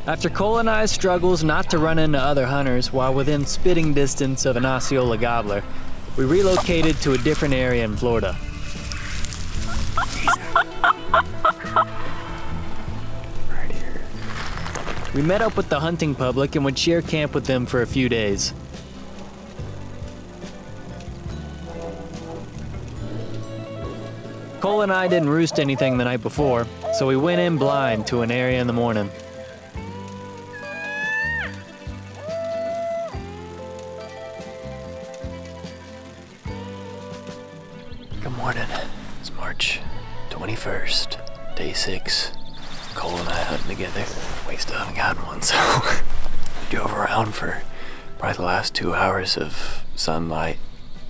After Cole and I's struggles not to run into other hunters while within spitting distance of an Osceola gobbler, we relocated to a different area in Florida. Right here. We met up with the hunting public and would share camp with them for a few days. Cole and I didn't roost anything the night before, so we went in blind to an area in the morning. Good morning. It's March 21st, day 6. Cole and I hunting together. We still haven't gotten one, so we drove around for probably the last 2 hours of sunlight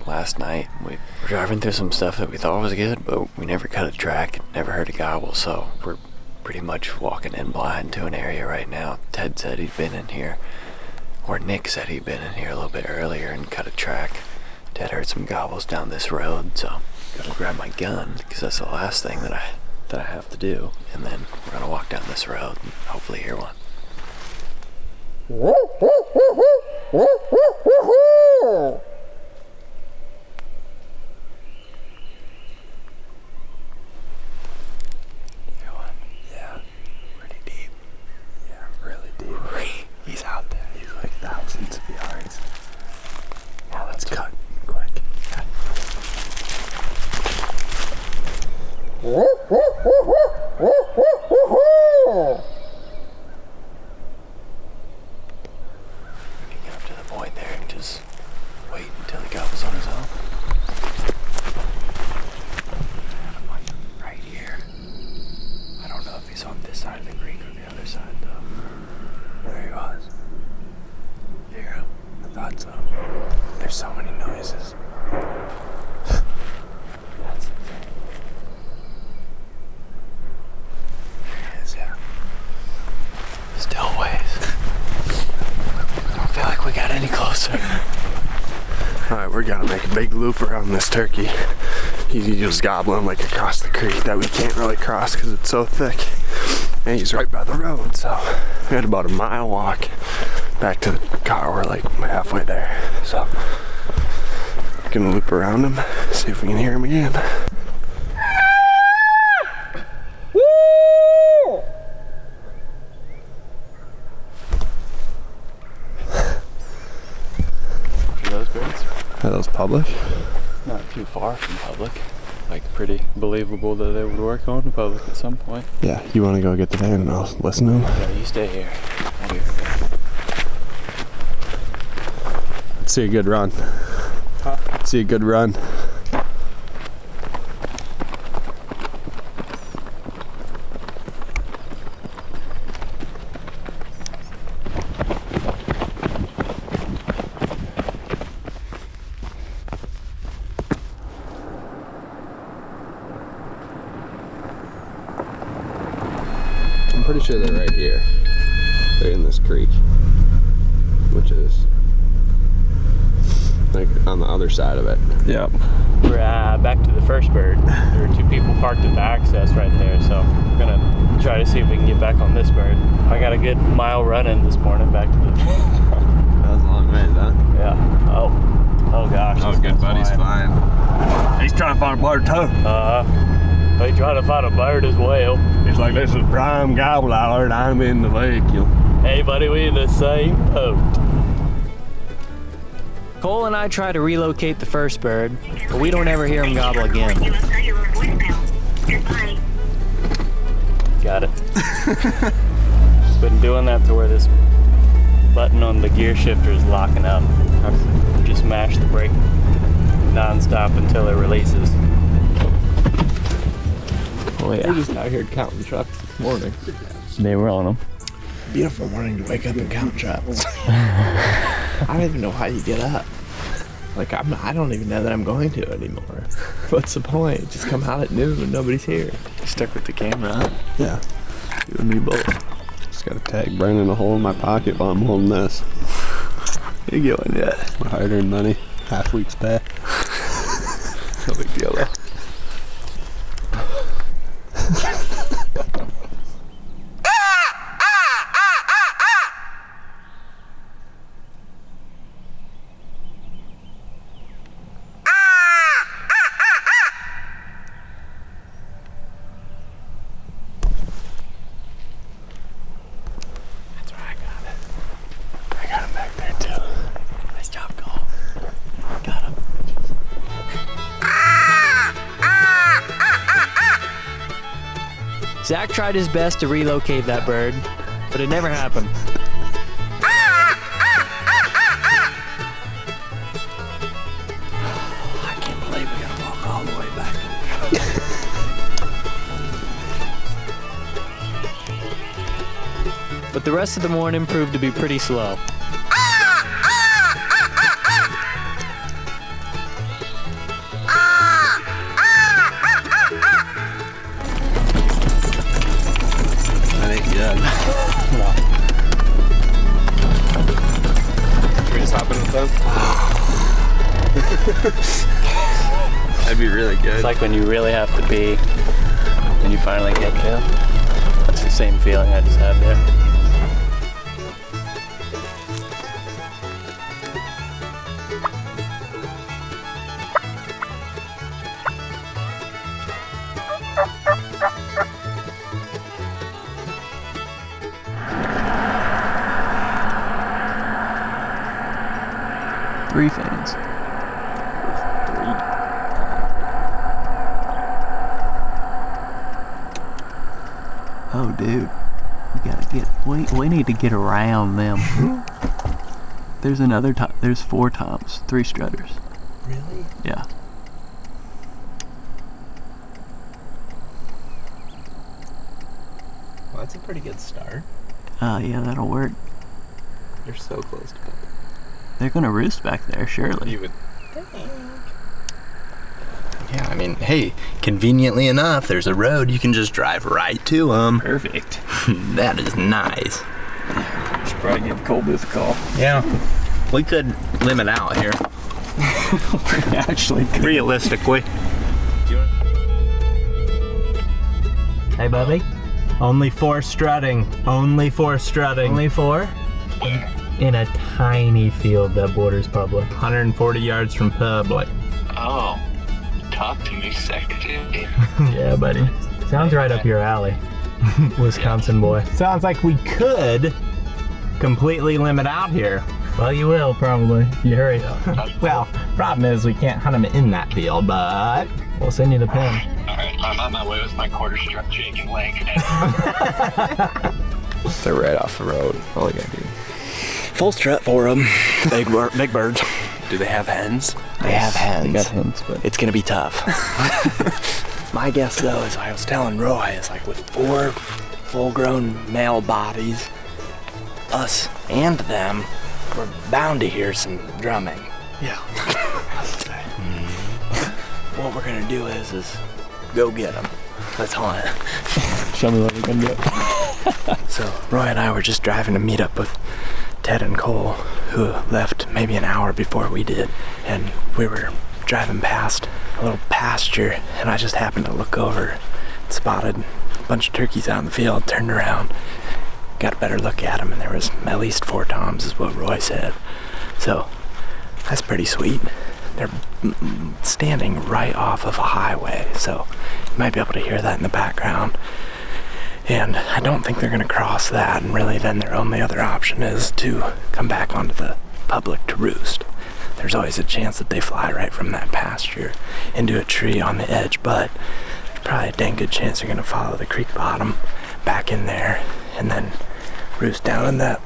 last night. We were driving through some stuff that we thought was good, but we never cut a track, never heard a gobble, so we're pretty much walking in blind to an area right now. Ted said he'd been in here, or Nick said he'd been in here a little bit earlier and cut a track. Ted heard some gobbles down this road, so gotta grab my gun, because that's the last thing that I have to do. And then we're gonna walk down this road and hopefully hear one. Yeah, pretty deep. Yeah, really deep. He's out there. He's like thousands of yards. Yeah, let's cut quick. We can get up to the point there and just wait until he gobbles on his own. Right here. I don't know if he's on this side of the creek or the other side though. There he was. Here, I thought so. There's so many noises. That's the thing. There he is, yeah. Still ways. I don't feel like we got any closer. Alright, we're gonna make a big loop around this turkey. He's just gobbling like across the creek that we can't really cross because it's so thick. And he's right by the road, so we had about a mile walk back to the car. We're like halfway there. So, gonna loop around him, see if we can hear him again. Are those birds? Are those public? Not too far from public. Like pretty believable that they would work on the public at some point. Yeah, you wanna go get the van and I'll listen to him? Yeah, you stay here. I'll be right back. Let's see a good run. Huh? Let's see a good run. I'm pretty sure they're right here. They're in this creek, which is like on the other side of it. Yep. We're back to the first bird. There were 2 people parked at the access right there, so we're gonna try to see if we can get back on this bird. I got a good mile run in this morning back to the... That was a long way, huh? Yeah. Oh gosh. Oh, good buddy's flying. He's trying to find a bird too. They try to find a bird as well. He's like, this is prime gobble hour and I'm in the vehicle. Hey buddy, we in the same boat. Cole and I try to relocate the first bird, but we don't ever hear him gobble again. Got it. Just been doing that to where this button on the gear shifter is locking up. I've just mashed the brake nonstop until it releases. Oh yeah. We're just out here counting trucks this morning. They were on them. Beautiful morning to wake up and count trucks. I don't even know how you get up. Like, I don't even know that I'm going to anymore. What's the point? Just come out at noon when nobody's here. You stuck with the camera, huh? Yeah. You and me both. Just got a tag burning a hole in my pocket while I'm holding this. You going yet? My hard-earned money. Half week's pay. No big deal though. Zach tried his best to relocate that bird, but it never happened. I can't believe we gotta walk all the way back. But the rest of the morning proved to be pretty slow. That ain't good. Should we just hop in with them? That'd be really good. It's like when you really have to pee and you finally get to. That's the same feeling I just had there. Three fans. Oh, dude, we gotta get. We need to get around them. There's another Tom. There's 4 Toms, 3 strutters. Really? Yeah. Well, that's a pretty good start. Yeah, that'll work. You're so close to puppy. They're gonna roost back there, surely. You would think. Yeah, I mean, hey, conveniently enough, there's a road you can just drive right to them. Perfect. That is nice. Should probably give Colby a call. Yeah. We could limit out here. Actually, Realistically. Hey, Bubby. Only 4 strutting. Only 4 strutting. Only 4? In a tiny field that borders public. 140 yards from public. Oh, talk to me, secretary. Yeah, buddy. Sounds right up your alley. Wisconsin boy. Sounds like we could completely limit out here. Well, you will, probably, if you hurry. Well, problem is we can't hunt them in that field, but We'll send you the pin. Alright, I'm on my way with my quarter strut Jake and leg. They're right off the road. All you gotta do. full strut for them. Big birds. Do they have hens? They have hens. They got hints, but It's gonna be tough. My guess though is I was telling Roy is like with 4 full-grown male bodies, us and them, we're bound to hear some drumming. Yeah. What we're gonna do is go get them. Let's hunt. show me what we can do. So Roy and I were just driving to meet up with Ted and Cole, who left maybe an hour before we did, and we were driving past a little pasture, and I just happened to look over and spotted a bunch of turkeys out in the field, turned around, got a better look at them, and there was at least 4 toms is what Roy said. So that's pretty sweet. They're standing right off of a highway, so you might be able to hear that in the background. And I don't think they're gonna cross that, and really then their only other option is to come back onto the public to roost. There's always a chance that they fly right from that pasture into a tree on the edge, but there's probably a dang good chance they're gonna follow the creek bottom back in there and then roost down in that.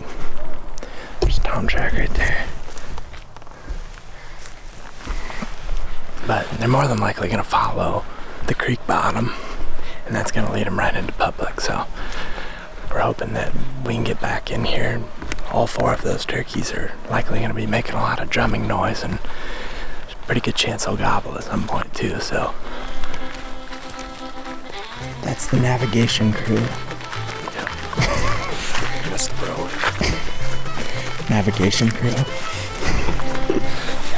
There's a tom track right there. But they're more than likely gonna follow the creek bottom, and that's gonna lead them right into public. So we're hoping that we can get back in here, and all 4 of those turkeys are likely gonna be making a lot of drumming noise, and there's a pretty good chance they'll gobble at some point too. So that's the navigation crew. That's the road. Navigation crew. Yeah,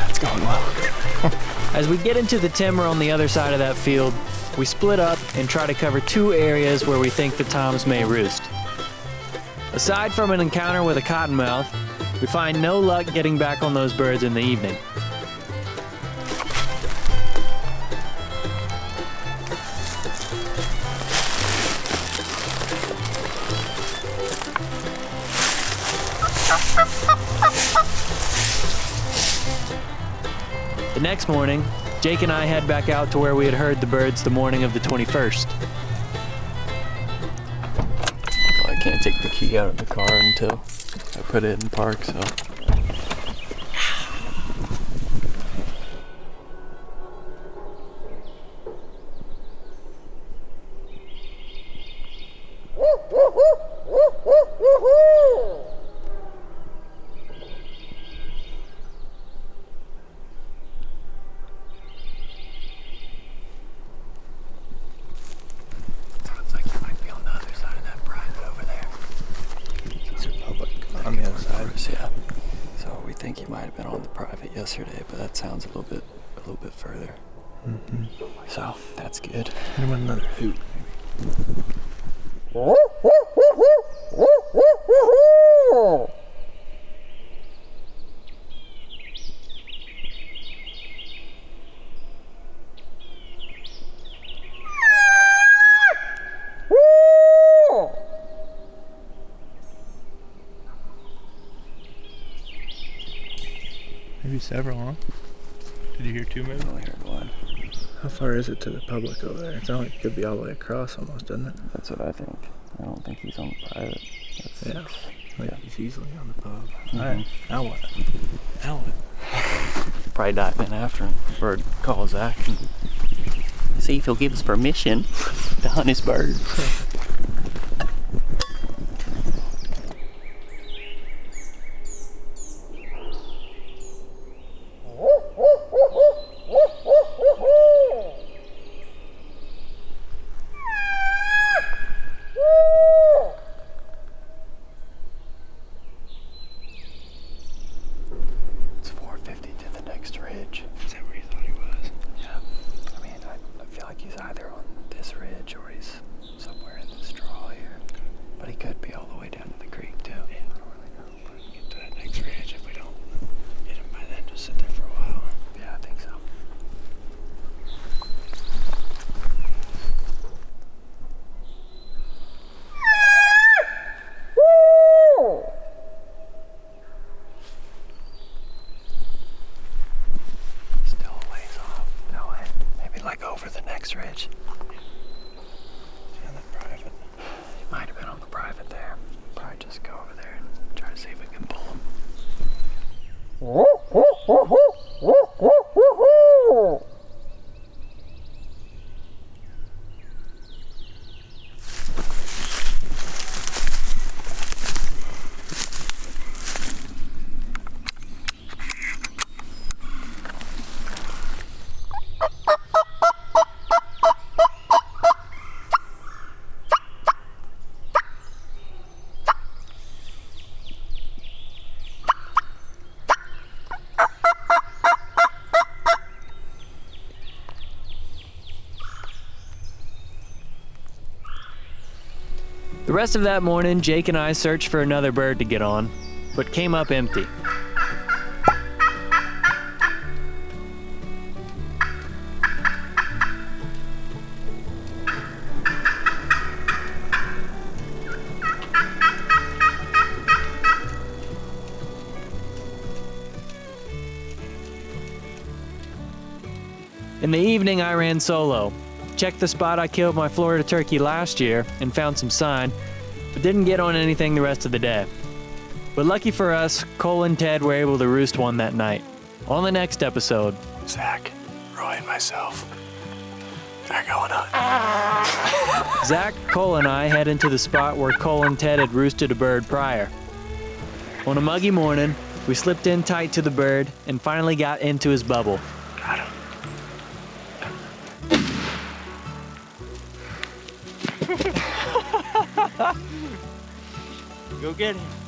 it's going well. As we get into the timber on the other side of that field, we split up and try to cover 2 areas where we think the toms may roost. Aside from an encounter with a cottonmouth, we find no luck getting back on those birds in the evening. The next morning, Jake and I head back out to where we had heard the birds the morning of the 21st. take the key out of the car until I put it in park, so. Sounds like you might be on the other side of that private over there. These are public on the other side. Yeah. So we think he might have been on the private yesterday, but that sounds a little bit further. Mm-hmm. So that's good. Hit him with another hoot. Maybe several, huh? Did you hear two maybe? I only heard one. How far is it to the public over there? It sounds like it could be all the way across almost, doesn't it? That's what I think. I don't think he's on the private. That's Yeah. Like Yeah. he's easily on the pub. Mhm. Alright, now what? Now what? Probably dive in after him, or call Zach and see if he'll give us permission to hunt his bird. It's 450 to the next ridge. Is that where you thought he was? Yeah. I mean, I feel like he's either on this ridge or he's somewhere in this draw here. But he could be all the way down to the creek, too. Yeah, I don't really know. But get to that next ridge. If we don't hit him by then, just sit there for a while. Yeah, I think so. Still a ways off. That way. Maybe like over the next ridge. Yeah, that private. He might have been on the private there. Probably just go over there and try to see if we can pull him. The rest of that morning, Jake and I searched for another bird to get on, but came up empty. In the evening, I ran solo. Checked the spot I killed my Florida turkey last year and found some sign, but didn't get on anything the rest of the day. But lucky for us, Cole and Ted were able to roost one that night. On the next episode. Zach, Roy, and myself are going hunting. Zach, Cole, and I head into the spot where Cole and Ted had roosted a bird prior. On a muggy morning, we slipped in tight to the bird and finally got into his bubble. Got him. Go get him.